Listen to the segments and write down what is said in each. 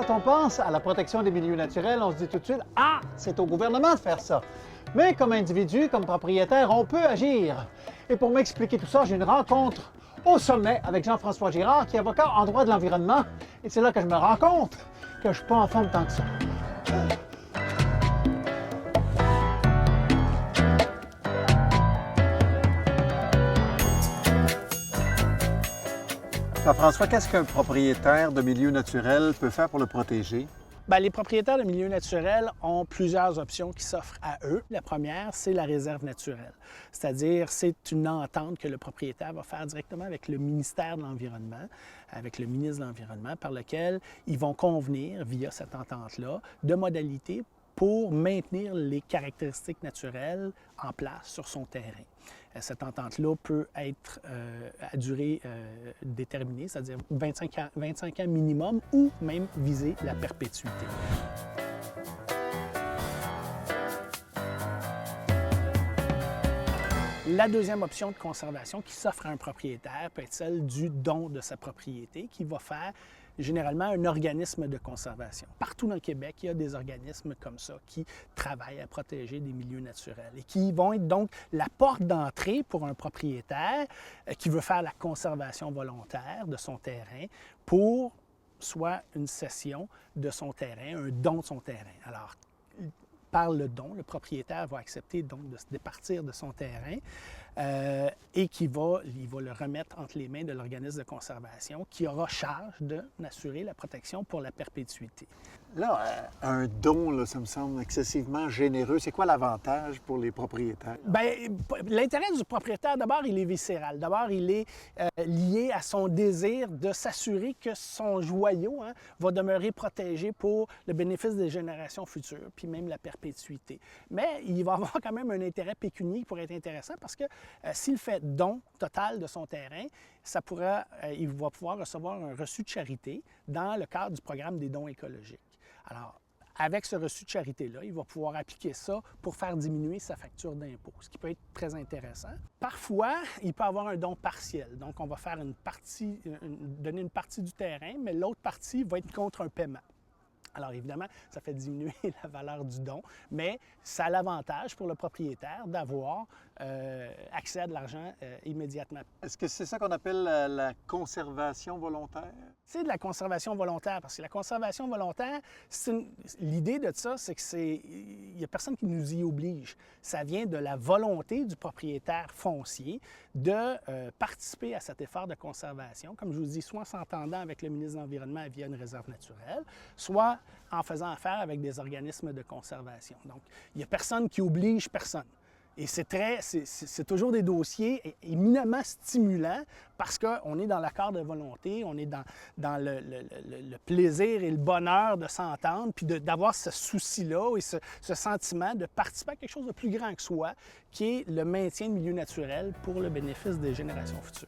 Quand on pense à la protection des milieux naturels, on se dit tout de suite « Ah, c'est au gouvernement de faire ça ». Mais comme individu, comme propriétaire, on peut agir. Et pour m'expliquer tout ça, j'ai une rencontre au sommet avec Jean-François Girard, qui est avocat en droit de l'environnement. Et c'est là que je me rends compte que je ne suis pas en forme tant que ça. Jean-François, qu'est-ce qu'un propriétaire de milieu naturel peut faire pour le protéger? Bien, les propriétaires de milieux naturels ont plusieurs options qui s'offrent à eux. La première, c'est la réserve naturelle. C'est-à-dire, c'est une entente que le propriétaire va faire directement avec le ministère de l'Environnement, avec le ministre de l'Environnement, par lequel ils vont convenir, via cette entente-là, de modalités pour maintenir les caractéristiques naturelles en place sur son terrain. Cette entente-là peut être à durée déterminée, c'est-à-dire 25 ans minimum, ou même viser la perpétuité. La deuxième option de conservation qui s'offre à un propriétaire peut être celle du don de sa propriété, qui va faire généralement un organisme de conservation. Partout dans le Québec, il y a des organismes comme ça qui travaillent à protéger des milieux naturels et qui vont être donc la porte d'entrée pour un propriétaire qui veut faire la conservation volontaire de son terrain pour soit une cession de son terrain, un don de son terrain. Alors, par le don, le propriétaire va accepter donc de se départir de son terrain et il va le remettre entre les mains de l'organisme de conservation qui aura charge d'assurer la protection pour la perpétuité. Là, un don, là, ça me semble excessivement généreux. C'est quoi l'avantage pour les propriétaires? Bien, l'intérêt du propriétaire, d'abord, il est viscéral. D'abord, il est lié à son désir de s'assurer que son joyau va demeurer protégé pour le bénéfice des générations futures, puis même la perpétuité. Mais il va avoir quand même un intérêt pécunier pour être intéressant parce que s'il fait don total de son terrain, il va pouvoir recevoir un reçu de charité dans le cadre du programme des dons écologiques. Alors, avec ce reçu de charité-là, il va pouvoir appliquer ça pour faire diminuer sa facture d'impôt, ce qui peut être très intéressant. Parfois, il peut avoir un don partiel. Donc, on va faire donner une partie du terrain, mais l'autre partie va être contre un paiement. Alors évidemment, ça fait diminuer la valeur du don, mais ça a l'avantage pour le propriétaire d'avoir accès à de l'argent immédiatement. Est-ce que c'est ça qu'on appelle la conservation volontaire? C'est de la conservation volontaire, parce que la conservation volontaire, l'idée de ça, c'est il n'y a personne qui nous y oblige. Ça vient de la volonté du propriétaire foncier de participer à cet effort de conservation, comme je vous dis, soit en s'entendant avec le ministre de l'Environnement via une réserve naturelle, soit en faisant affaire avec des organismes de conservation. Donc, il n'y a personne qui oblige personne. Et c'est toujours des dossiers éminemment stimulants parce qu'on est dans l'accord de volonté, on est dans le plaisir et le bonheur de s'entendre, puis d'avoir ce souci-là et ce sentiment de participer à quelque chose de plus grand que soi, qui est le maintien de milieux naturels pour le bénéfice des générations futures.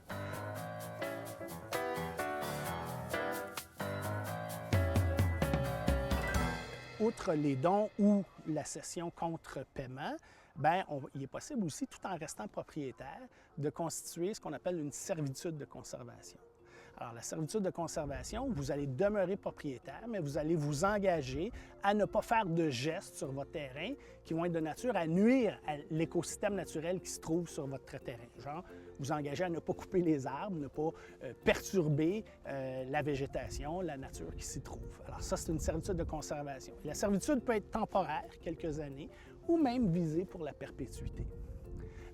Outre les dons ou la cession contre paiement, bien, il est possible aussi, tout en restant propriétaire, de constituer ce qu'on appelle une servitude de conservation. Alors, la servitude de conservation, vous allez demeurer propriétaire, mais vous allez vous engager à ne pas faire de gestes sur votre terrain qui vont être de nature à nuire à l'écosystème naturel qui se trouve sur votre terrain. Genre, vous engagez à ne pas couper les arbres, ne pas perturber la végétation, la nature qui s'y trouve. Alors ça, c'est une servitude de conservation. La servitude peut être temporaire, quelques années, ou même visée pour la perpétuité.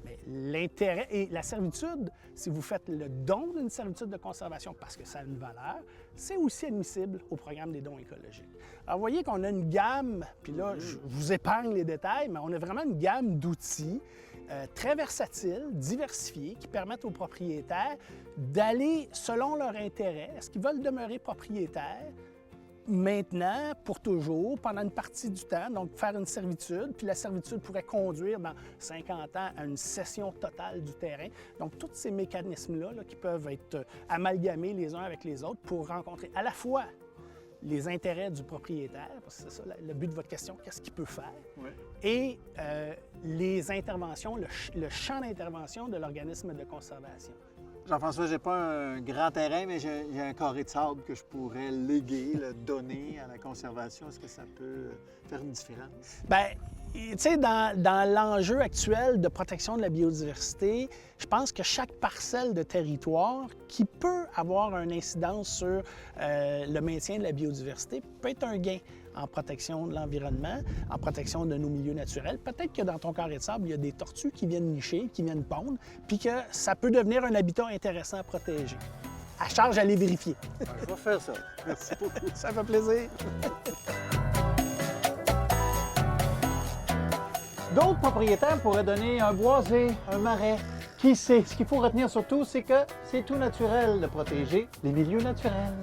Mais l'intérêt et la servitude, si vous faites le don d'une servitude de conservation parce que ça a une valeur, c'est aussi admissible au programme des dons écologiques. Alors, vous voyez qu'on a une gamme, puis là, je vous épargne les détails, mais on a vraiment une gamme d'outils très versatiles, diversifiés, qui permettent aux propriétaires d'aller selon leur intérêt. Est-ce qu'ils veulent demeurer propriétaires maintenant, pour toujours, pendant une partie du temps, donc faire une servitude, puis la servitude pourrait conduire dans 50 ans à une cession totale du terrain. Donc, tous ces mécanismes-là qui peuvent être amalgamés les uns avec les autres pour rencontrer à la fois les intérêts du propriétaire, parce que c'est ça le but de votre question, qu'est-ce qu'il peut faire, Oui. et les interventions, le champ d'intervention de l'organisme de conservation. Jean-François, j'ai pas un grand terrain, mais j'ai un carré de sable que je pourrais léguer, donner à la conservation. Est-ce que ça peut faire une différence? Bien, tu sais, dans l'enjeu actuel de protection de la biodiversité, je pense que chaque parcelle de territoire qui peut avoir une incidence sur le maintien de la biodiversité peut être un gain en protection de l'environnement, en protection de nos milieux naturels. Peut-être que dans ton carré de sable, il y a des tortues qui viennent nicher, qui viennent pondre, puis que ça peut devenir un habitat intéressant à protéger. À charge d'aller vérifier. Je vais faire ça. Merci beaucoup. Ça fait plaisir. D'autres propriétaires pourraient donner un boisé, un marais. Qui sait? Ce qu'il faut retenir surtout, c'est que c'est tout naturel de protéger les milieux naturels.